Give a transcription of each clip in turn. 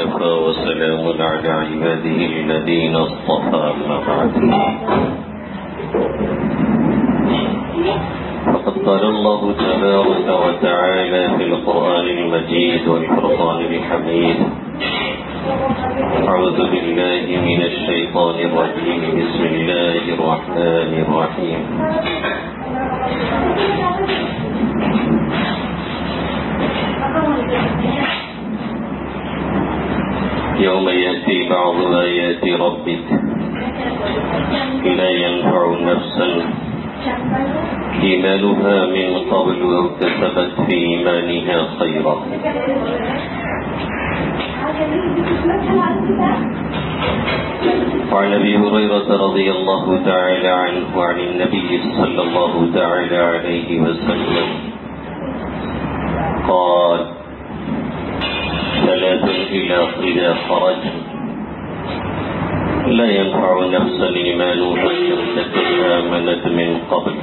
اصطفى وسلام على عباده الذين اصطفى أما بعد. فقد قال الله تبارك وتعالى في القرآن المجيد والفرقان الحميد: أعوذ بالله من الشيطان الرجيم. بسم الله الرحمن الرحيم. يوم يأتي بعض آيات ربك لا ينفع نفسا إيمانها من قبل أو كسبت في إيمانها خيرا. وعن أبي هريرة رضي الله تعالى عنه عن النبي صلى الله تعالى عليه وسلم قال: ثلاث إذا خرج لا ينفع نفسا إيمانها لم تكن آمنت من قبل: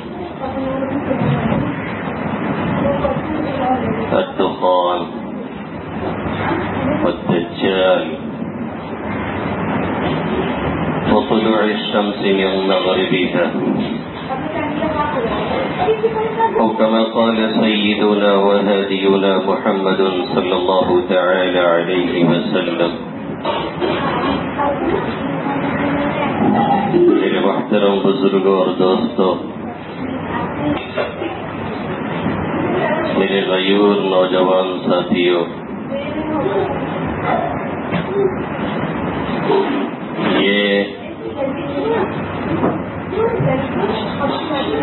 الدخان والدجال وطلوع الشمس من مغربها، أو كما قال سيدنا وهادينا محمد صلى الله تعالى عليه وسلم. میرے محترم بزرگوں اور دوستوں، میرے غیور نوجوان ساتھیوں، یہ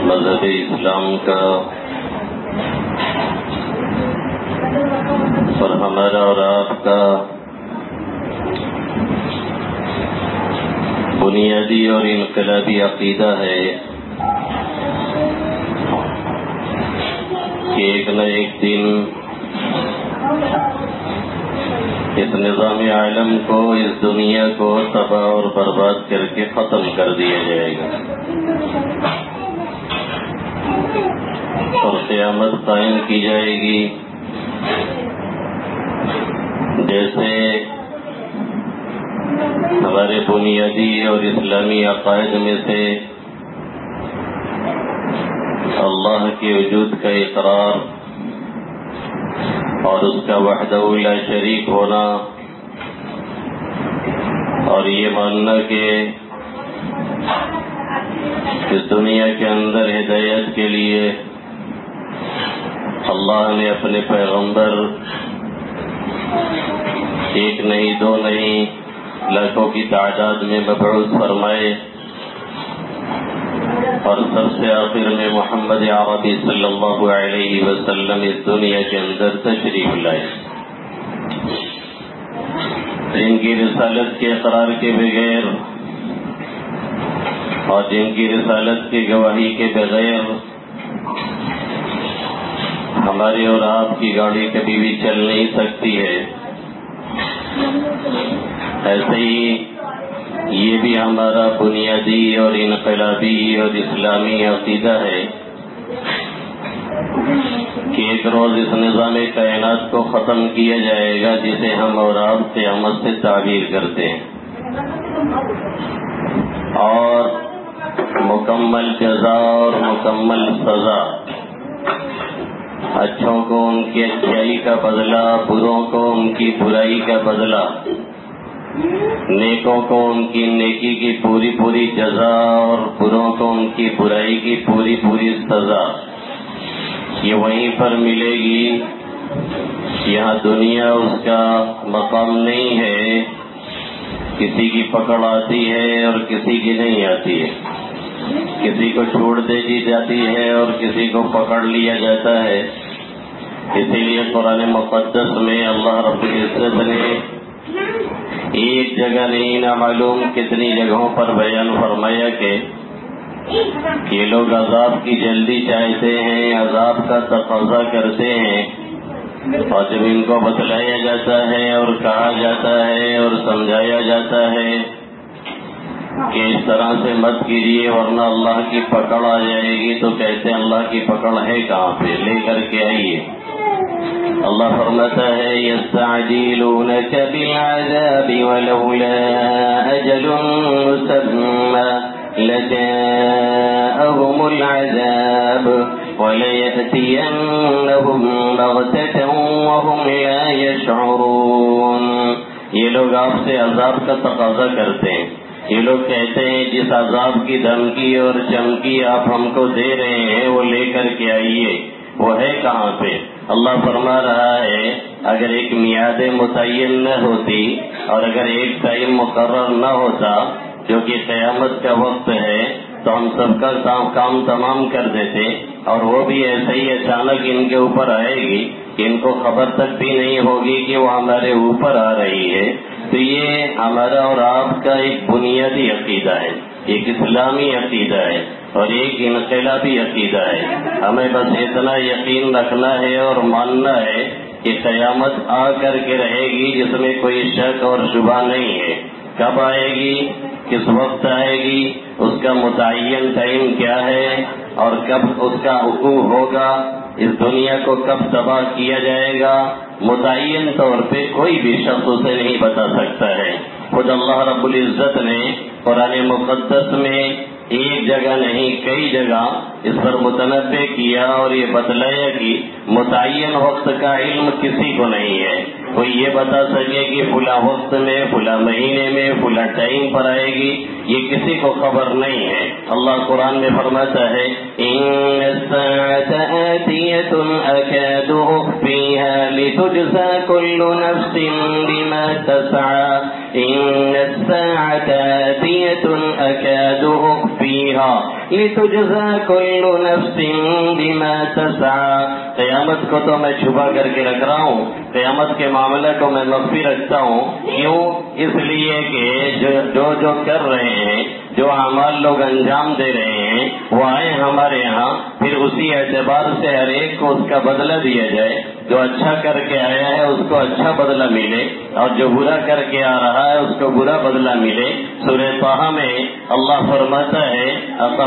مذہب اسلام کا اور ہمارا اور آپ کا بنیادی اور انقلابی عقیدہ ہے کہ ایک نہ ایک دن اس نظام عالم کو، اس دنیا کو تباہ اور برباد کر کے ختم کر دیا جائے گا اور قیامت قائم کی جائے گی. جیسے ہمارے بنیادی اور اسلامی عقائد میں سے اللہ کے وجود کا اقرار اور اس کا وحدہ لا شریک ہونا، اور یہ ماننا کہ اس دنیا کے اندر ہدایت کے لیے اللہ نے اپنے پیغمبر ایک نہیں، دو نہیں، لاکھوں کی تعداد میں مبعوث فرمائے، اور سب سے آخر میں محمد عربی صلی اللہ علیہ وسلم اس دنیا کے اندر تشریف لائے، جن کی رسالت کے اقرار کے بغیر اور جن کی رسالت کی گواہی کے بغیر ہماری اور آپ کی گاڑی کبھی بھی چل نہیں سکتی ہے. ایسے ہی یہ بھی ہمارا بنیادی اور انقلابی اور اسلامی عقیدہ ہے کہ ایک روز اس نظام کائنات کو ختم کیا جائے گا جسے ہم اور آپ قیامت سے تعبیر کرتے ہیں، اور مکمل جزا اور مکمل سزا، اچھوں کو ان کی اچھائی کا بدلہ، بروں کو ان کی برائی کا بدلہ، نیکوں کو ان کی نیکی کی پوری پوری جزا اور بروں کو ان کی برائی کی پوری پوری سزا، یہ وہیں پر ملے گی. یہاں دنیا اس کا مقام نہیں ہے، کسی کی پکڑ آتی ہے اور کسی کی نہیں آتی ہے، کسی کو چھوڑ دے دی جاتی ہے اور کسی کو پکڑ لیا جاتا ہے. اسی لیے قرآن مقدس میں اللہ رب العزت نے ایک جگہ نہیں نہ معلوم کتنی جگہوں پر بیان فرمایا کہ یہ لوگ عذاب کی جلدی چاہتے ہیں، عذاب کا تقاضا کرتے ہیں، اور جب ان کو بتلایا جاتا ہے اور کہا جاتا ہے اور سمجھایا جاتا ہے کہ اس طرح سے مت کیجیے ورنہ اللہ کی پکڑ آ جائے گی، تو کہتے ہیں اللہ کی پکڑ ہے کہاں پہ، لے کر کے آئیے. اللہ فرماتا ہے یستعجلونک بالعذاب ولولا اجل مسمى لجاءهم العذاب وليأتينهم بغتة وهم لا يشعرون. یہ لوگ آپ سے عذاب کا تقاضا کرتے ہیں. یہ لوگ کہتے ہیں جس عذاب کی دھمکی اور چمکی آپ ہم کو دے رہے ہیں وہ لے کر کے آئیے. وہ ہے کہاں پہ؟ اللہ فرما رہا ہے اگر ایک میعاد متعین نہ ہوتی اور اگر ایک ٹائم مقرر نہ ہوتا جو کہ قیامت کا وقت ہے تو ہم سب کا کام تمام کر دیتے. اور وہ بھی ایسے ہی اچانک ان کے اوپر آئے گی کہ ان کو خبر تک بھی نہیں ہوگی کہ وہ ہمارے اوپر آ رہی ہے. تو یہ ہمارا اور آپ کا ایک بنیادی عقیدہ ہے, ایک اسلامی عقیدہ ہے اور ایک انقلابی عقیدہ ہے. ہمیں بس اتنا یقین رکھنا ہے اور ماننا ہے کہ قیامت آ کر کے رہے گی جس میں کوئی شک اور شبہ نہیں ہے. کب آئے گی, کس وقت آئے گی, اس کا متعین ٹائم کیا ہے اور کب اس کا وقوع ہوگا, اس دنیا کو کب تباہ کیا جائے گا, متعین طور پہ کوئی بھی شخص اسے نہیں بتا سکتا ہے. خود اللہ رب العزت نے قرآن مقدس میں ایک جگہ نہیں کئی جگہ اس پر متنبع کیا اور یہ بتلایا کہ متعین وقت کا علم کسی کو نہیں ہے. کوئی یہ بتا سکے کہ فلاں وقت میں فلاں مہینے میں فلاں ٹائم پر آئے گی, یہ کسی کو خبر نہیں ہے. اللہ قرآن میں فرماتا ہے ان الساعة آتية أكاد أخفيها لتجزى كل نفس بما تسعى ان الساعة آتية أكاد أخفيها لتجزى كل نفس بما تسعى. قیامت کو تو میں چھپا کر کے رکھ رہا ہوں, قیامت کے معاملہ کو میں مخفی رکھتا ہوں. کیوں؟ اس لیے کہ جو کر رہے ہیں, جو اعمال لوگ انجام دے رہے ہیں وہ آئے ہمارے یہاں, پھر اسی اعتبار سے ہر ایک کو اس کا بدلہ دیا جائے. جو اچھا کر کے آیا ہے اس کو اچھا بدلہ ملے اور جو برا کر کے آ رہا ہے اس کو برا بدلہ ملے. سورہ طہ میں اللہ فرماتا ہے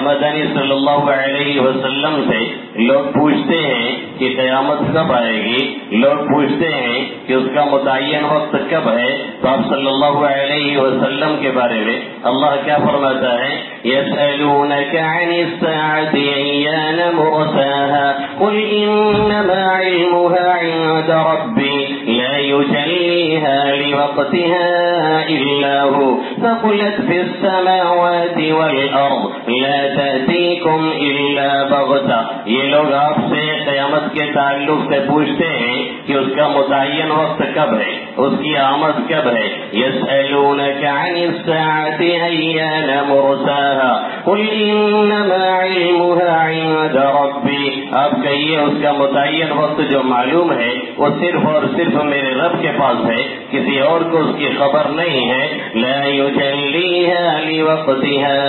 مدنی صلی اللہ علیہ وسلم سے لوگ پوچھتے ہیں کہ قیامت کب آئے گی, لوگ پوچھتے ہیں کہ اس کا متعین وقت کب ہے, تو آپ صلی اللہ علیہ وسلم کے بارے میں اللہ کیا فرماتا ہے يسألونك عن الساعة أيان مرساها قل إنما علمها عند ربي لا يجليها لوقتها إلا هو ثقلت في السماوات والأرض لا تأتيكم إلا بغتة. یہ لوگ آپ سے قیامت کے تعلق سے پوچھتے ہیں کہ اس کا متعین وقت کب ہے, اس کی آمد کب ہے. يسألونك عن الساعة أيان مرساها قل إنما علمها عند ربي. آپ کہیے اس کا متعین وقت جو معلوم ہے وہ صرف اور صرف میرے رب کے پاس ہے, کسی اور کو اس کی خبر نہیں ہے. لا يجليها لوقتها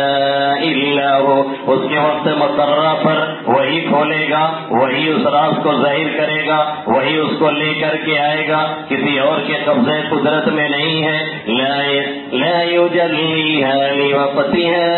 إلا هو. اس کے وقت مقررہ پر وہی کھولے گا, وہی اس راز کو ظاہر کرے گا, وہی اس کو لے کر کے آئے گا, کسی اور کے قبضے قدرت میں نہیں ہے. لا يجليها لوقتها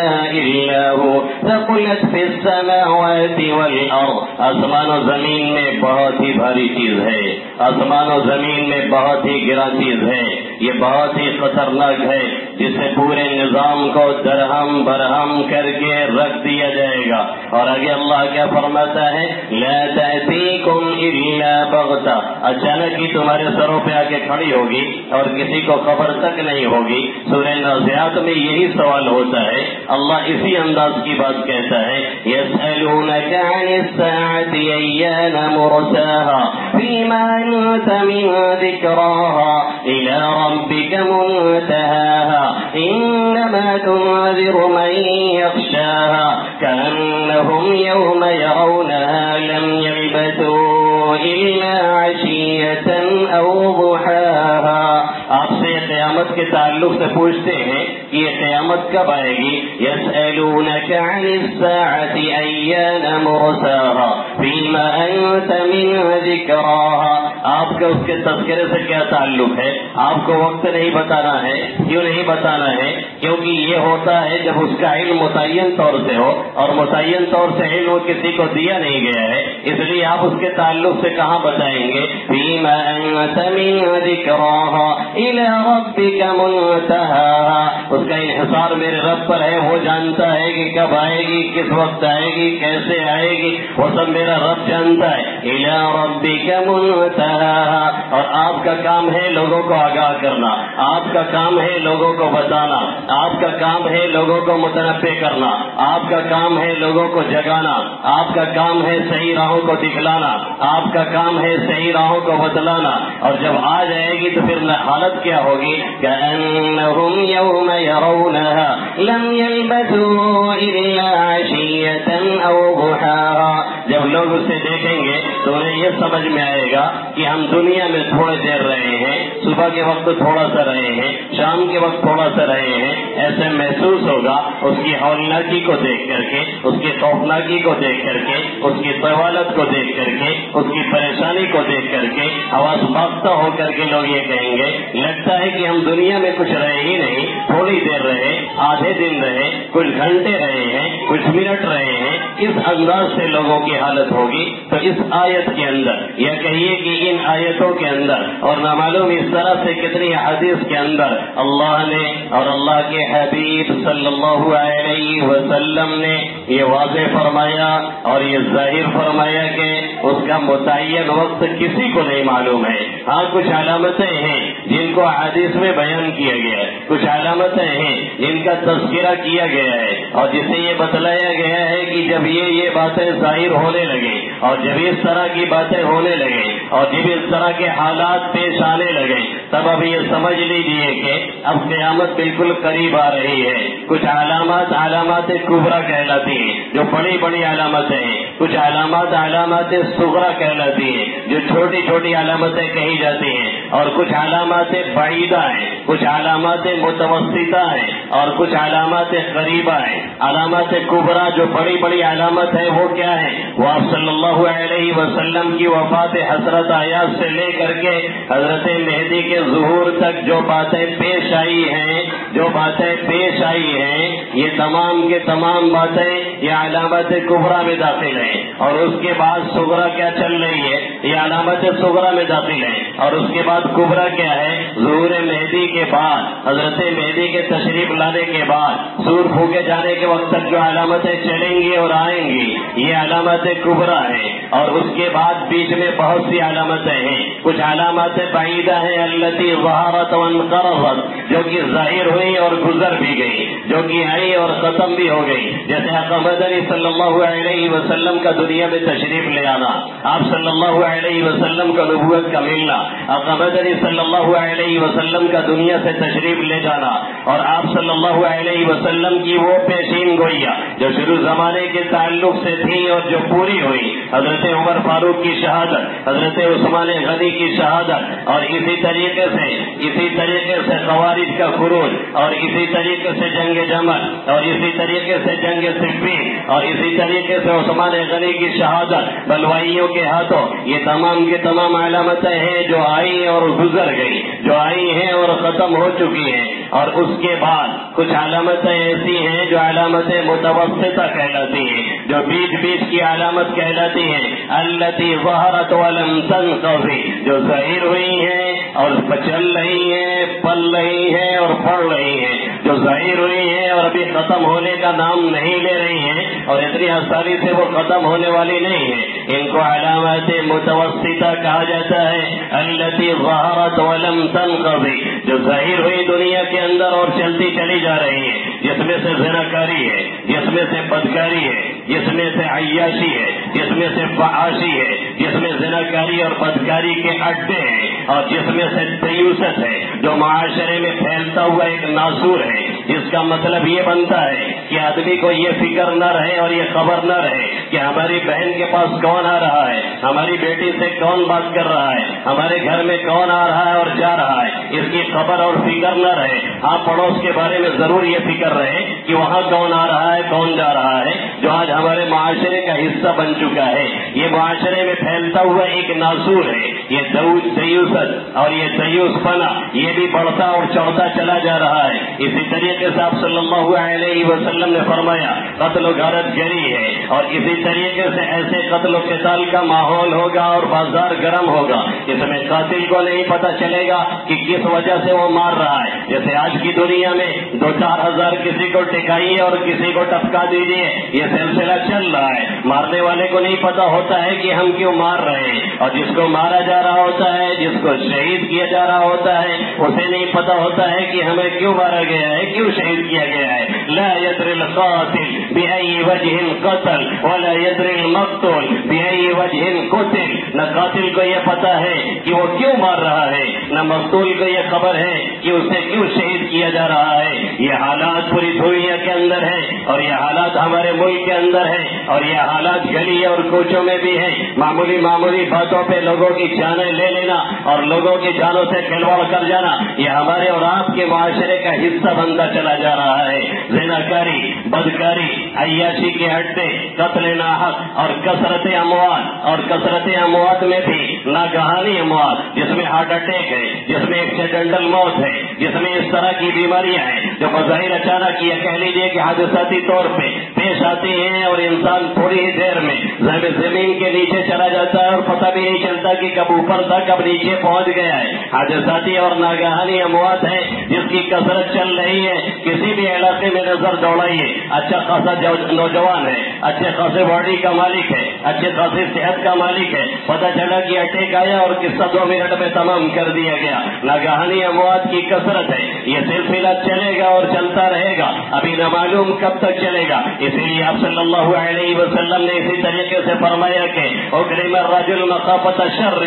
إلا هو ثقلت في السماوات والأرض. آسمان و زمین میں بہت ہی بھاری چیز ہے, آسمان و زمین میں بہت ہی گرا چیز ہے, یہ بہت ہی خطرناک ہے جسے پورے نظام کو درہم برہم کر کے رکھ دیا جائے گا. اور آگے اللہ کیا فرماتا ہے لا تأتيكم إلا بغتة. اچانک ہی تمہارے سروں پہ آ کے کھڑی ہوگی اور کسی کو خبر تک نہیں ہوگی. سورہ نازعات میں یہی سوال ہوتا ہے, اللہ اسی انداز کی بات کہتا ہے يسألونك عن الساعة أيان مرساها فيما أنت من ذكراها إلى ربك منتهاها إنما تنذر من يخشاها كأنهم يوم يرونها لم يلبثوا إلا عشية أو ضحاها. آپ سے قیامت کے تعلق سے پوچھتے ہیں کہ یہ قیامت کب آئے گی. يسألونك عن الساعة أيان مرساها فيما أنت من ذكراها. آپ کا اس کے تذکرے سے کیا تعلق ہے؟ آپ کو وقت نہیں بتانا ہے. کیوں نہیں بتانا ہے؟ کیونکہ یہ ہوتا ہے جب اس کا علم متعین طور سے ہو, اور متعین طور سے علم کسی کو دیا نہیں گیا ہے, اس لیے آپ اس کے تعلق سے کہاں بتائیں گے. فيما أنت من ذكراها إلى ربك منتهاها. اس کا انحصار میرے رب پر ہے, وہ جانتا ہے کہ کب آئے گی, کس وقت آئے گی, کیسے آئے گی, وہ سب میرا رب جانتا ہے. إلى ربك منتهاها. اور آپ کا کام ہے لوگوں کو آگاہ کرنا, آپ کا کام ہے لوگوں کو بتانا, آپ کا کام ہے لوگوں کو متنبع کرنا, آپ کا کام ہے لوگوں کو جگانا, آپ کا کام ہے صحیح راہوں کو دکھلانا, آپ کا کام ہے صحیح راہوں کو بتلانا. اور جب آ جائے گی تو پھر حالت کیا ہوگی. كأنهم يوم يرونها لم يلبثوا إلا عشية أو ضحاها. جب لوگ اسے دیکھیں گے تو انہیں یہ سمجھ میں آئے گا کہ ہم دنیا میں تھوڑے دیر رہے ہیں, صبح کے وقت تھوڑا سا رہے ہیں, شام کے وقت تھوڑا سا رہے ہیں. ایسے محسوس ہوگا اس کی ہولناکی کو دیکھ کر کے, اس کی خوفناکی کو دیکھ کر کے, اس کی طوالت کو دیکھ کر کے, اس کی پریشانی کو دیکھ کر کے حواس باختہ ہو کر کے لوگ یہ کہیں گے لگتا ہے کہ ہم دنیا میں کچھ رہے ہی نہیں, تھوڑی دیر رہے, آدھے دن رہے, کچھ گھنٹے رہے ہیں, کچھ منٹ رہے ہیں. اس انداز سے لوگوں کی حالت ہوگی. تو اس آیت کے اندر یا کہیے کہ ان آیتوں کے اندر اور نہ معلوم اس طرح سے کتنی حدیث کے اندر اللہ نے اور اللہ کے حبیب صلی اللہ علیہ وسلم نے یہ واضح فرمایا اور یہ ظاہر فرمایا کہ اس کا متعین وقت کسی کو نہیں معلوم ہے. ہاں کچھ علامتیں ہیں جن کو حدیث میں بیان کیا گیا ہے, کچھ علامتیں ہیں جن کا تذکرہ کیا گیا ہے, اور جسے یہ بتلایا گیا ہے کہ جب یہ باتیں ظاہر ہونے لگے اور جب اس طرح کی باتیں ہونے لگے اور جب اس طرح کے حالات پیش آنے لگے تب اب یہ سمجھ لیجیے کہ اب قیامت بالکل قریب آ رہی ہے. کچھ علامات کبریٰ کہلاتی ہیں جو بڑی بڑی علامتیں ہیں, کچھ علامات صغریٰ کہلاتی ہیں جو چھوٹی چھوٹی علامتیں کہی جاتی ہیں, اور کچھ علامات بعیدہ ہیں, کچھ علامات متوسطہ ہیں, اور کچھ علامات قریبہ ہیں. علامات کبریٰ جو بڑی بڑی علامت ہے وہ کیا ہے؟ وہ آپ صلی اللہ علیہ وسلم کی وفات حضرت آیات سے لے کر کے حضرت مہدی کے ظہور تک جو باتیں پیش آئی ہیں, یہ تمام کے تمام باتیں یہ علامت کبریٰ میں داخل ہیں. اور اس کے بعد صغریٰ کیا چل رہی ہے, یہ علامت صغریٰ میں داخل ہیں. اور اس کے بعد کبریٰ کیا ہے؟ ظہور مہدی کے بعد, حضرت مہدی کے تشریف لانے کے بعد سور پھونکے جانے کے وقت تک جو علامتیں چلیں گی اور آئیں گی یہ علامت کبریٰ ہے. اور اس کے بعد بیچ میں بہت سی علامتیں ہیں. کچھ علامات بعیدہ ہیں التی ظہرت وانقرضت, جو کہ ظاہر ہوئی اور گزر بھی گئی, جو کہ آئی اور ختم بھی ہو گئی. جیسے آقا مدنی صلی اللہ علیہ وسلم کا دنیا میں تشریف لے آنا, آپ صلی اللہ علیہ وسلم کا نبوت کا ملنا, آقا مدنی صلی اللہ علیہ وسلم کا دنیا سے تشریف لے جانا, اور آپ صلی اللہ علیہ وسلم کی وہ پیشین گوئیاں جو شروع زمانے کے تعلق سے تھی اور جو پوری ہوئی, حضرت عمر فاروق کی شہادت, حضرت عثمان غنی کی شہادت, اور اسی طریقے سے خوارج کا خروج, اور اسی طریقے سے جنگ جمل, اور اسی طریقے سے جنگ صفین, اور اسی طریقے سے عثمان غنی کی شہادت بلوائیوں کے ہاتھوں. یہ تمام کے تمام علامتیں ہیں جو آئی اور گزر گئی, جو آئی ہیں اور ختم ہو چکی ہیں. اور اس کے بعد کچھ علامتیں ایسی ہیں جو علامتیں متوسطہ کہلاتی ہیں, جو بیچ کی علامت کہلاتی ہیں. التی ظہرت ولم تنقضی, جو ظاہر ہوئی ہیں اور چل رہی ہیں, پل رہی ہیں اور پڑ رہی ہیں, جو ظاہر ہوئی ہیں اور ابھی ختم ہونے کا نام نہیں لے رہی ہیں, اور اتنی آسانی سے وہ ختم ہونے والی نہیں ہے. ان کو علامات متوسطہ کہا جاتا ہے. التی ظہرت ولم تنقضی, جو ظاہر ہوئی دنیا کے اندر اور چلتی چلی جا رہی ہے, جس میں سے زناکاری ہے, جس میں سے بدکاری ہے, جس میں سے عیاشی ہے, جس میں سے فحاشی ہے, جس میں زناکاری اور بدکاری کے اڈے ہیں, اور جس میں سے تیوست ہے جو معاشرے میں پھیلتا ہوا ایک ناسور ہے, جس کا مطلب یہ بنتا ہے کہ آدمی کو یہ فکر نہ رہے اور یہ خبر نہ رہے کہ ہماری بہن کے پاس کون آ رہا ہے، ہماری بیٹی سے کون بات کر رہا ہے، ہمارے گھر میں کون آ رہا ہے اور جا رہا ہے، اس کی خبر اور فکر نہ رہے. ہاں پڑوس کے بارے میں ضرور یہ فکر رہے کہ وہاں کون آ رہا ہے کون جا رہا ہے، جو آج ہمارے معاشرے کا حصہ بن چکا ہے. یہ معاشرے میں پھیلتا ہوا ایک ناسور ہے، یہ دیوست اور یہ دیوس پنا یہ بھی بڑھتا اور چڑھتا چلا جا رہا ہے. اسی طریقے سے آپ صلی اللہ علیہ وسلم نے فرمایا قتل و غارت گری ہے، اور اسی طریقے سے ایسے قتل و قتال کا ماحول ہوگا اور بازار گرم ہوگا. اس میں قاتل کو نہیں پتا چلے گا کہ کس وجہ سے وہ مار رہا ہے. جیسے آج کی دنیا میں 2-4 ہزار کسی کو ٹکائیے اور کسی کو ٹپکا دیجیے، یہ سلسلہ چل رہا ہے. مارنے والے کو نہیں پتا ہوتا ہے کہ ہم کیوں مار رہے ہیں، اور جس کو مارا جا رہا ہوتا ہے، جس کو شہید کیا جا رہا ہوتا ہے، اسے نہیں پتا ہوتا ہے کہ ہمیں کیوں مارا گیا ہے، کیوں شہید کیا گیا ہے. لا يدري القاتل بأي وجه قتل ولا يدري المقتول بأي وجه قتل. نہ قاتل کو یہ پتا ہے کہ وہ کیوں مار رہا ہے، نہ مقتول کو یہ خبر ہے کہ اسے کیوں شہید کیا جا رہا ہے. یہ حالات پوری دنیا کے اندر ہے، اور یہ حالات ہمارے ملک کے اندر ہے، اور یہ حالات گلی اور کوچوں میں بھی ہے. معمولی باتوں پہ لوگوں کی جانیں لے لینا اور لوگوں کی جانوں سے کھلواڑ کر جانا یہ ہمارے اور آپ کے معاشرے کا حصہ بنتا چلا جا رہا ہے. زناکاری، بدکاری، عیاشی کے اڈے، قتل ناحق اور کثرت اموات میں بھی ناگہانی اموات، جس میں ہارٹ اٹیک ہے، جس میں ایکسیڈنٹل موت ہے، جس میں اس طرح کی بیماریاں ہیں جو بظاہر اچانک یہ کہہ لیجیے کہ حادثاتی طور پہ پیش آتی ہیں، اور انسان تھوڑی ہی دیر میں زمین کے نیچے چلا جاتا ہے اور پتہ بھی نہیں چلتا کہ کب اوپر تھا کب نیچے پہنچ گیا ہے. حادثاتی اور ناگہانی اموات ہے جس کی کثرت چل رہی ہے. کسی بھی علاقے میں نظر دوڑائیے، اچھا خاصا نوجوان ہے، اچھے خاصے باڈی کا مالک ہے، اچھے خاصی صحت کا مالک ہے، پتہ چلا کہ اٹیک آیا اور قصہ 2 منٹ میں تمام کر دیا گیا. ناگہانی اموات کی کثرت ہے. یہ سلسلہ چلے گا اور چلتا رہے گا، ابھی نہ معلوم کب تک چلے گا. اسی لیے آپ صلی اللہ علیہ وسلم نے اسی طریقے سے فرمایا کہ اکرم الرجل مخافۃ شرہ،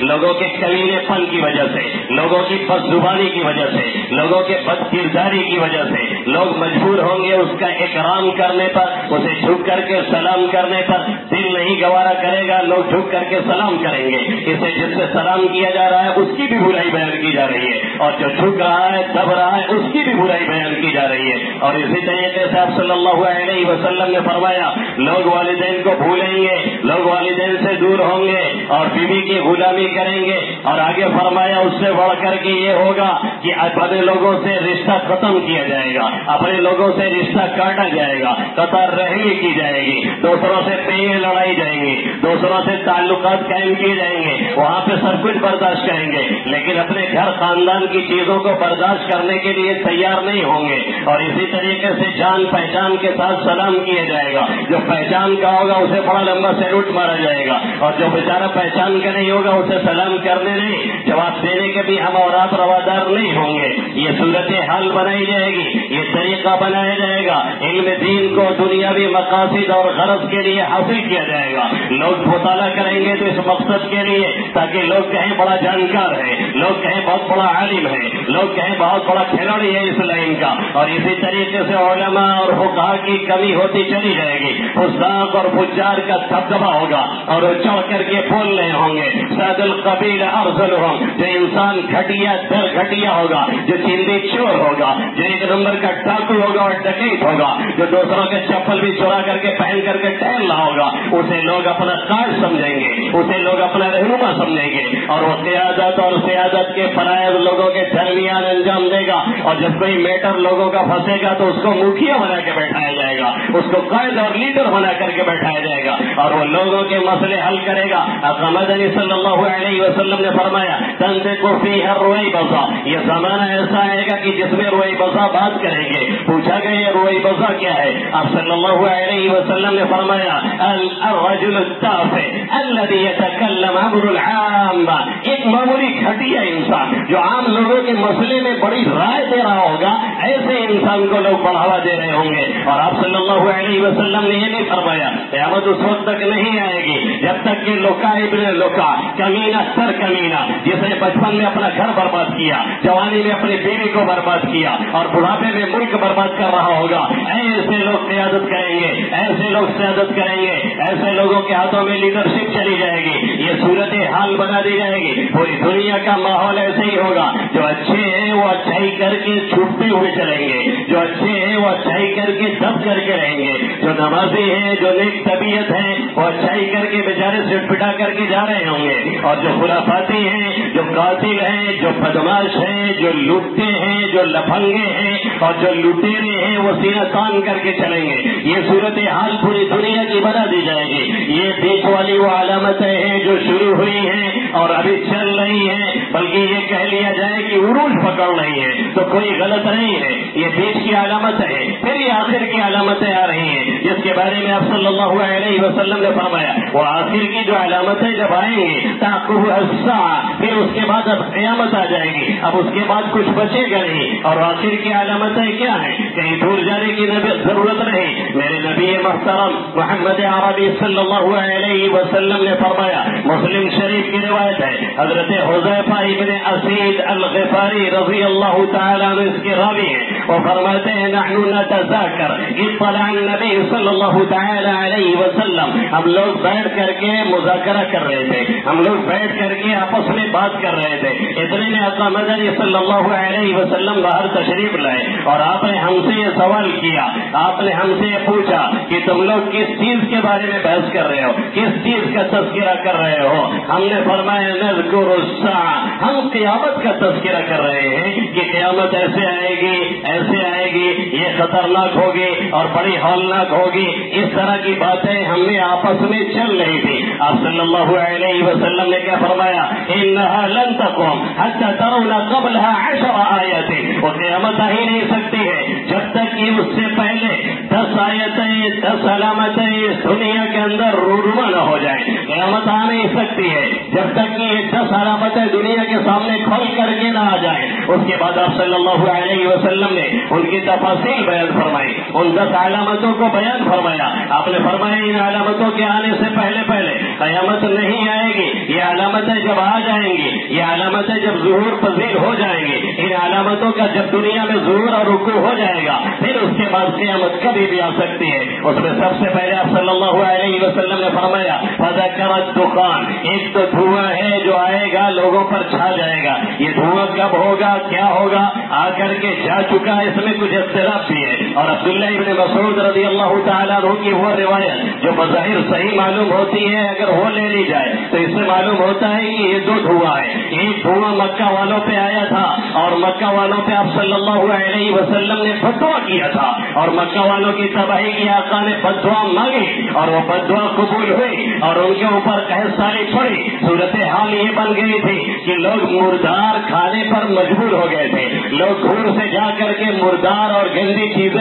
لوگوں کے کمینے پن کی وجہ سے، لوگوں کی بد زبانی کی وجہ سے، لوگوں کے بد کرداری کی وجہ سے لوگ مجبور ہوں گے اس کا اکرام کرنے پر، اسے جھک کر کے سلام کرنے پر. دل نہیں گوارا کرے گا، لوگ جھک کر کے سلام کریں گے. اسے جس سے سلام کیا جا رہا ہے اس کی بھی برائی بیان کی جا رہی ہے، اور جو جھک رہا ہے دب رہا ہے اس کی بھی برائی بیان کی جا رہی ہے. اور اسی طریقے سے آپ صلی اللہ علیہ وسلم نے فرمایا لوگ والدین کو بھولیں گے، لوگ والدین سے دور ہوں گے اور بیوی کی غلامی کریں گے. اور آگے فرمایا اس سے بڑھ کر کے یہ ہوگا کہ اپنے لوگوں سے رشتہ ختم کیا جائے گا، اپنے لوگوں سے رشتہ کاٹا جائے گا، قطع رحمی کی جائے گی، دوسروں سے پیے لڑائی جائیں گی، دوسروں سے تعلقات قائم کیے جائیں گے. وہاں پہ سب کچھ برداشت کریں گے لیکن اپنے گھر خاندان کی چیزوں کو برداشت کرنے کے لیے تیار نہیں ہوں گے. اور اسی طریقے سے جان پہچان کے ساتھ سلام کیا جائے گا. جو پہچان کا ہوگا اسے بڑا لمبا سیلوٹ مارا جائے گا، اور جو بیچارہ پہچان کا نہیں ہوگا اسے سلام کرنے نہیں، جواب دینے کے بھی ہم اور آپ روادار نہیں ہوں گے. یہ صورت حال بنائی جائے گی، یہ طریقہ بنایا جائے گا. علم دین کو دنیاوی مقاصد اور غرض کے لیے حاصل کیا جائے گا. لوگ مطالعہ کریں گے تو اس مقصد کے لیے تاکہ لوگ کہیں بڑا جانکار ہے، لوگ کہیں بہت بڑا عالم ہے، لوگ کہیں بہت بڑا کھلاڑی ہے اس لائن کا. اور اسی طریقے سے علماء اور فقہاء کی کمی ہوتی چلی جائے گی. فساق اور فجار کا دبدبہ ہوگا اور وہ چڑھ کر کے بول رہے ہوں گے. سعد القبیل افضلهم، جو انسان گھٹیا در گھٹیا ہوگا، جو چندی چور ہوگا، جو 1 نمبر کا ڈاکو ہوگا اور ڈکیت ہوگا، جو دوسروں کے چپل بھی چورا کر کے پہن کر کے ٹہل رہا ہوگا، اسے لوگ اپنا قائد سمجھیں گے، اسے لوگ اپنا رہنما سمجھیں گے. اور وہ قیادت اور سیادت کے فرائض لوگوں کے درمیان انجام دے گا. اور جب کوئی میٹر لوگوں کا پھنسے گا تو اس کو مکھیا بنا کے بیٹھایا جائے گا، اس کو قائد اور لیڈر بنا کر کے بیٹھایا جائے گا اور وہ لوگوں کے مسئلے حل کرے گا. مدنی صلی اللہ علیہ وسلم نے فرمایا تنطق فیہا الرویبضہ، یہ زمانہ ایسا آئے گا کہ جس میں رویبضہ بات کریں گے. پوچھا گیا یہ رویبضہ کیا ہے؟ آپ صلی اللہ علیہ وسلم نے فرمایا الرجل التافہ الذی یتکلم عبر العامہ ایک معمولی گھٹیا انسان جو عام لوگوں کے مسئلے میں بڑی رائے دے رہا ہوگا، ایسے انسان کو لوگ بڑھاوا دے رہے ہوں گے. اور آپ صلی اللہ علیہ وسلم نے یہ نہیں فرمایا قیامت اس وقت تک نہیں آئے گی جب تک کہ لوکا ابن لوکا، کمینہ سر کمینہ، جس نے بچپن میں اپنا گھر برباد کیا، جوانی میں اپنی بیوی کو برباد کیا اور بڑھاپے میں ملک برباد کر رہا ہوگا، ایسے لوگ قیادت کریں گے، ایسے لوگ سیادت کریں گے، ایسے لوگوں کے ہاتھوں میں لیڈرشپ چلی جائے گی. یہ صورت حال بنا دی جائے گی. پوری دنیا کا ماحول ایسے ہی ہوگا. جو اچھے ہیں وہ اچھائی کر کے چھوٹتے ہوئے چلیں گے، جو اچھے ہیں وہ اچھائی کر کے دب کر کے رہیں گے، جو نمازی ہیں، جو نیک طبیعت ہیں، وہ اچھائی کر کے بیچارے سٹ پٹا کر کے جا رہے ہوں گے. اور جو خرافاتی ہیں، جو قاتل ہیں، جو بدماش ہیں، جو لوٹتے ہیں، جو لفنگے ہیں اور جو لٹیرے ہیں، وہ سینہ تان کر کے چلیں گے. یہ صورت حال پوری دنیا کی بنا دی جائے گی. یہ بیچ والی وہ علامتیں ہیں جو شروع ہوئی ہیں اور ابھی چل رہی ہیں، بلکہ یہ کہہ لیا جائے کہ عروج پکڑ رہی ہے تو کوئی غلط نہیں ہے. یہ بیچ کی علامت ہے. پھر یہ آخر کی علامتیں آ رہی ہیں جس کے بارے میں آپ صلی اللہ علیہ وسلم نے فرمایا وہ آخر کی جو علامتیں جب آئیں گی تاقب الساعہ، پھر اس کے بعد اب قیامت آ جائے گی. اب اس کے بعد کچھ بچے گا نہیں. اور آخر کی علامتیں کیا ہیں؟ کہیں دور جانے کی ضرورت نہیں. میرے نبی محترم محمد عربی صلی اللہ علیہ وسلم نے فرمایا، مسلم شریف کی روایت ہے، حضرت حذیفہ ابن اسید الغفاری رضی اللہ تعالیٰ عنہ اس کے راوی ہیں. وہ فرماتے ہیں نحن نتذاکر اطلع النبی صلی اللہ تعالیٰ علیہ وسلم، ہم لوگ بیٹھ کر کے مذاکرہ کر رہے تھے، ہم لوگ بیٹھ کر کے آپس میں بات کر رہے تھے. اتنے میں آقا مدنی صلی اللہ علیہ وسلم باہر تشریف لائے اور آپ نے ہم سے یہ سوال کیا، آپ نے ہم سے یہ پوچھا کہ تم لوگ کس چیز کے بارے میں بحث کر رہے ہو، کس چیز کا تذکرہ کر رہے ہو؟ ہم نے فرمایا نذکر الساعہ، ہم قیامت کا تذکرہ کر رہے ہیں کہ قیامت ایسے آئے گی، ایسے آئے گی، یہ خطرناک ہوگی اور بڑی ہولناک ہوگی. اس طرح کی باتیں ہم نے آپس میں چل رہی تھی. آپ صلی اللہ علیہ وسلم نے کیا فرمایا؟ انہا لن تقوم حتی ترون قبلها 10 آیات، وہ قیامت آ ہی نہیں سکتی ہے جب تک کہ اس سے پہلے 10 آیتیں، 10 علامتیں اس دنیا کے اندر رونما نہ ہو جائیں. قیامت آ نہیں سکتی ہے جب تک کہ یہ 10 علامتیں دنیا کے سامنے کھول کر کے نہ آ جائیں. اس کے بعد آپ صلی اللہ علیہ وسلم نے ان کی تفاصیل بیان فرمائی، ان 10 علامتوں کو بیان فرمایا. آپ نے فرمایا ان علامتوں کے آنے سے پہلے پہلے قیامت نہیں آئے گی. یہ علامتیں جب آ جائیں گی، یہ علامتیں جب ظہور پذیر ہو جائیں گی، ان علامتوں کا جب دنیا میں ظہور اور رکوع ہو جائے گا، پھر اس کے بعد قیامت کبھی بھی آ سکتی ہے. اس میں سب سے پہلے آپ صلی اللہ علیہ وسلم نے فرمایا فذکرت دخان، ایک تو دھواں ہے جو آئے گا، لوگوں پر چھا جائے گا. یہ دھواں کب ہوگا، کیا ہوگا، آ کر کے جا چکا ہے، اس میں کچھ اختلاف بھی ہے. اور عبداللہ ابن مسعود رضی اللہ تعالیٰ عنہ کی وہ روایت جو بظاہر صحیح معلوم ہوتی ہے، اگر وہ لے لی جائے تو اس سے معلوم ہوتا ہے کہ یہ 2 دھواں ہے. ایک دھواں مکہ والوں پہ آیا تھا اور مکہ والوں پہ آپ صلی اللہ علیہ وسلم نے بدعا کیا تھا اور مکہ والوں کی تباہی کی آقا نے بدعا مانگی اور وہ بدعا قبول ہوئی اور ان کے اوپر قحط سالی پڑی. صورتحال یہ بن گئی تھی کہ لوگ مردار کھانے پر مجبور ہو گئے تھے. لوگ گھر سے جا کر کے مردار اور گندی چیزیں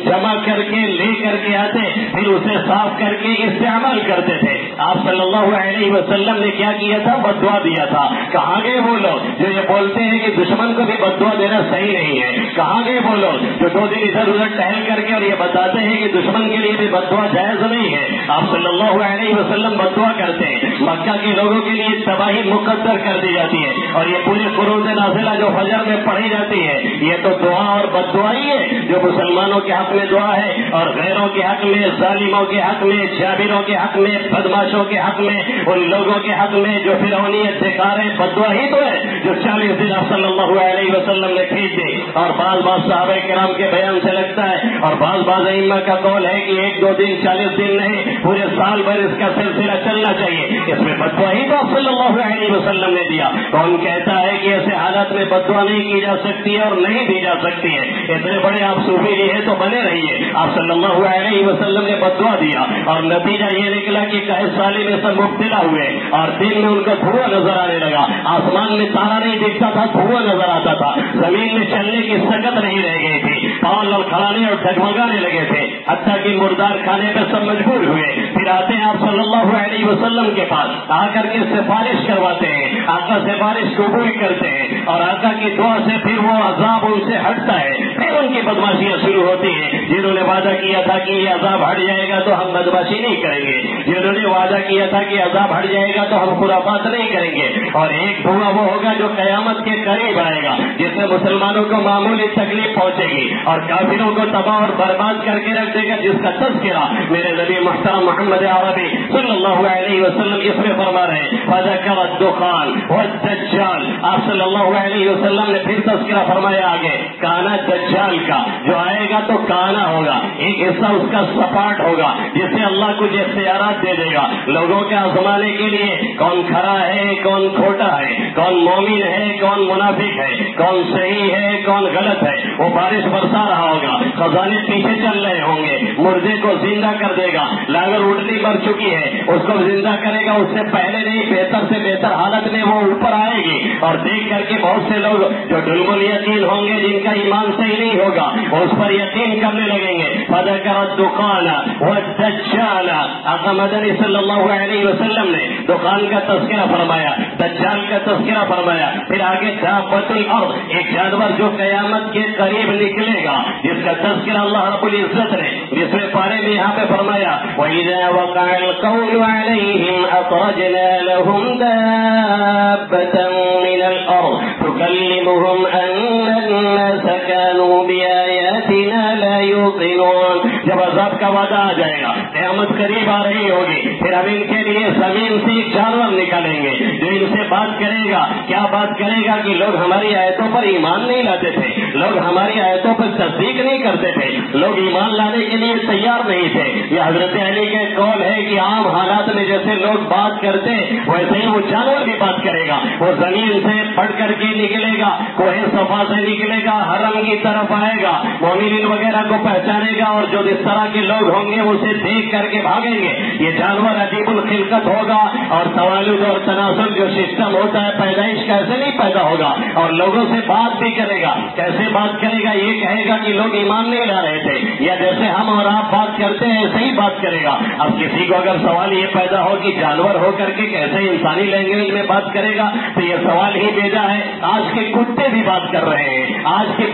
جمع کر کے لے کر کے آتے، پھر اسے صاف کر کے استعمال کرتے تھے. آپ صلی اللہ علیہ وسلم نے کیا کیا تھا؟ بدعا دیا تھا. کہاں گئے وہ لوگ جو یہ بولتے ہیں کہ دشمن کو بھی بدعا دینا صحیح نہیں ہے؟ کہاں گئے وہ لوگ جو 2 دن ادھر ادھر ٹہل کر کے اور یہ بتاتے ہیں کہ دشمن کے لیے بھی بدعا جائز نہیں ہے؟ آپ صلی اللہ علیہ وسلم بدعا کرتے ہیں. مکہ کے لوگوں کے لیے تباہی مقدر کر دی جاتی ہے اور یہ پورے قرون نازلہ جو فجر میں پڑھی جاتی ہے یہ تو دعا اور بدعا ہی ہے جو مسلمانوں کے حق میں دعا ہے اور غیروں کے حق میں، ظالموں کے حق میں، جابروں کے حق میں، بدماشوں کے حق میں، ان لوگوں کے حق میں جو فرعونیت دکھا رہے، بدعا ہی تو ہے جو 40 دن آپ صلی اللہ علیہ وسلم نے کھینچ دی. اور بعض صحابہ کرام کے بیان سے لگتا ہے اور بعض ائمہ کا قول ہے کہ 1-2 دن 40 دن نہیں، پورے سال بھر اس کا سلسلہ چلنا چاہیے. اس میں بدعا ہی تو آپ صلی اللہ علیہ وسلم نے دیا. کون کہتا ہے کہ ایسے حالات میں بدعا نہیں کی جا سکتی ہے اور نہیں دی جا سکتی ہے؟ اتنے بڑے آپ صوفی جی ہیں تو بنے رہیے. آپ صلی اللہ علیہ وسلم نے بدعا دیا اور نتیجہ یہ نکلا کہ قحط سالی میں سب مبتلا ہوئے اور دن میں ان کا دھواں نظر آنے لگا. آسمان میں تارا نہیں دکھتا تھا، دھواں نظر آتا تھا. زمین میں چلنے کی سکت نہیں رہ گئی تھی، پاؤں لڑکھڑانے اور ڈگمگانے لگے تھے، حتیٰ کہ مردار کھانے پہ سب مجبور ہوئے. پھر آتے ہیں آپ صلی اللہ علیہ وسلم کے پاس، آ کر کے سفارش کرواتے ہیں. آقا سے بارش قبول کرتے ہیں اور آقا کی دعا سے پھر وہ عذاب ان سے ہٹتا ہے، پھر ان کی بدماشیاں شروع ہوتی ہیں۔ جنہوں نے وعدہ کیا تھا کہ یہ عذاب ہٹ جائے گا تو ہم بدماشی نہیں کریں گے، جنہوں نے وعدہ کیا تھا کہ عذاب ہٹ جائے گا تو ہم خرافات نہیں کریں گے، اور ایک دھواں وہ ہوگا جو قیامت کے قریب آئے گا جس میں مسلمانوں کو معمولی تکلیف پہنچے گی اور کافروں کو تباہ اور برباد کر کے رکھ دے گا، جس کا تذکرہ میرے نبی محترم محمد عربی صلی اللہ علیہ وسلم اس میں فرما رہے ہیں۔ فذکر الدخان والدجال، آپ صلی اللہ علیہ وسلم نے پھر تذکرہ فرمایا آگے کانا دجال کا، جو آئے گا تو کانا ہوگا، ایک حصہ اس کا سپاٹ ہوگا جس سے اللہ کچھ اختیارات دے دے گا لوگوں کے آزمانے کے لیے، کون کھرا ہے کون کھوٹا ہے، کون مومن ہے کون منافق ہے، کون صحیح ہے کون غلط ہے۔ وہ بارش برسا رہا ہوگا، خزانے پیچھے چل رہے ہوں گے، مردے کو زندہ کر دے گا، لاگر اٹھنی مر چکی ہے اس کو زندہ کرے گا، اس سے پہلے نہیں بہتر سے بہتر حالت میں وہ اوپر آئے گی، اور دیکھ کر کے بہت سے لوگ جو ڈلمل یقین ہوں گے جن کا ایمان صحیح نہیں ہوگا وہ اس پر یقین کرنے لگیں گے۔ فذکر الدخان والدجال، آقا مدنی صلی اللہ علیہ وسلم نے دخان کا تذکرہ فرمایا، دجال کا تذکرہ فرمایا، پھر آگے دابۃ الارض، ایک جانور جو قیامت کے قریب نکلے گا جس کا تذکرہ اللہ رب العزت نے دوسرے پارے میں یہاں پہ فرمایا وَإِذَا وَقَعَ الْقَوْلُ عَلَيْهِمْ أَخْرَجْنَا لَهُمْ دَابَّةً مِّنَ الْأَرْضِ تُكَلِّمُهُمْ أَنَّ النَّاسَ كَانُوا بِآيَاتِنَا لَا يُوقِنُونَ۔ جب عذاب کا وعدہ آ جائے گا، قیامت قریب آ رہی ہوگی، پھر ہم ان کے لیے زمین سے ایک جانور نکالیں گے جو ان سے بات کرے گا۔ کیا بات کرے گا کہ لوگ ہماری آیتوں پر ایمان نہیں لاتے تھے، لوگ ہماری آیتوں پر تصدیق نہیں کرتے تھے، لوگ ایمان لانے کے لیے تیار نہیں تھے۔ یہ حضرت علی کا قول ہے کہ عام حالات میں جیسے لوگ بات کرتے ویسے ہی وہ جانور بھی بات کرے گا، وہ زمین سے پڑھ کر کے نکلے گا، کوہ صفا سے نکلے گا، حرم کی طرف آئے گا، مومنین وغیرہ کو پہچانے گا، اور جو اس طرح کے لوگ ہوں گے اسے دیکھ کر کے بھاگیں گے۔ یہ جانور عجیب الخلقت ہوگا، اور توالد اور تناسل جو سسٹم ہوتا ہے پیدائش کیسے نہیں پیدا ہوگا، اور لوگوں سے بات بھی کرے گا۔ کیسے بات کرے گا؟ یہ کہے گا کہ لوگ ایمان نہیں لا رہے تھے، یا جیسے ہم اور آپ بات کرتے ہیں ایسے ہی بات کرے گا۔ اب کسی کو اگر سوال یہ پیدا ہو کہ جانور ہو کر کے کیسے انسانی لینگویج میں بات کرے گا، تو یہ سوال ہی بھیجا ہے۔ آج کے کتے بھی بات کر رہے ہیں، آج کی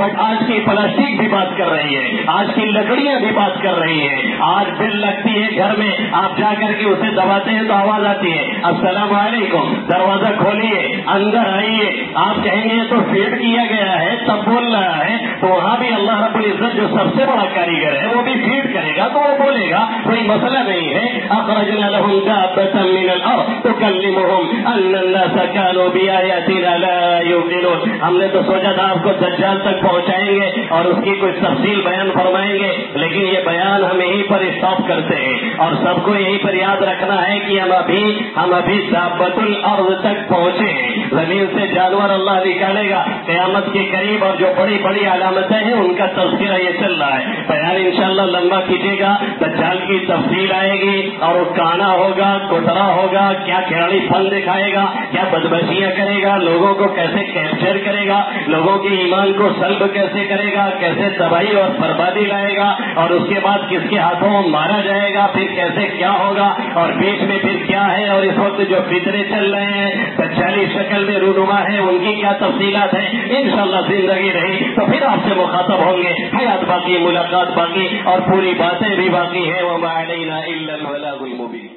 پلاسٹک بھی بات کر رہی ہے، آج کی لکڑیاں بھی بات کر رہی ہیں۔ آج بل لگتی ہے گھر میں، آپ جا کر کے اسے دباتے ہیں تو آواز آتی ہے السلام علیکم، دروازہ کھولیے اندر آئیے، آپ کہیں گے تو فیڈ کیا گیا ہے تب بول رہا ہے، تو وہاں بھی اللہ رب العزت جو سب سے بڑا کاریگر ہے وہ بھی فیڈ کرے گا تو وہ بولے گا، کوئی مسئلہ نہیں ہے۔ اخرجنا لهم دابة من الارض تكلمهم ان الناس كانوا بآياتنا لا يوقنون۔ ہم نے تو سوچا تھا آپ کو دجال تک پہنچائیں گے اور اس کی کچھ تفصیل بیان فرمائیں گے، لیکن یہ بیان ہم یہیں پر اسٹاپ کرتے ہیں، اور سب کو یہیں پر یاد رکھنا ہے کہ ہم ابھی دابۃ الارض تک پہنچے ہیں۔ زمین سے جانور اللہ نکالے گا قیامت کے قریب، اور جو بڑی بڑی علامتیں ہیں ان کا تذکرہ یہ چل رہا ہے۔ بیان انشاءاللہ لمبا کھینچے گا، دجال کی تفصیل آئے گی، اور وہ کانا ہوگا کوترا ہوگا، کیا کھلاڑی پھل دکھائے گا، کیا بدمعشیاں کرے گا، لوگوں کو کیسے کیپچر کرے گا، لوگوں کے ایمان کو سلب کیسے کرے گا، کیسے تباہی اور بربادی لائے گا، اور اس کے بعد کس کے ہاتھوں مارا جائے گا، پھر کیسے کیا ہوگا، اور بیچ میں پھر کیا ہے، اور اس وقت جو فتنے چل رہے ہیں دجالی شکل میں رونما ہے ان کی کیا تفصیلات ہیں۔ انشاءاللہ زندگی رہی تو پھر آپ سے مخاطب ہوں گے، حیات باقی، ملاقات باقی، اور پوری باتیں بھی باقی ہے۔ وما علینا الا البلاغ المبین۔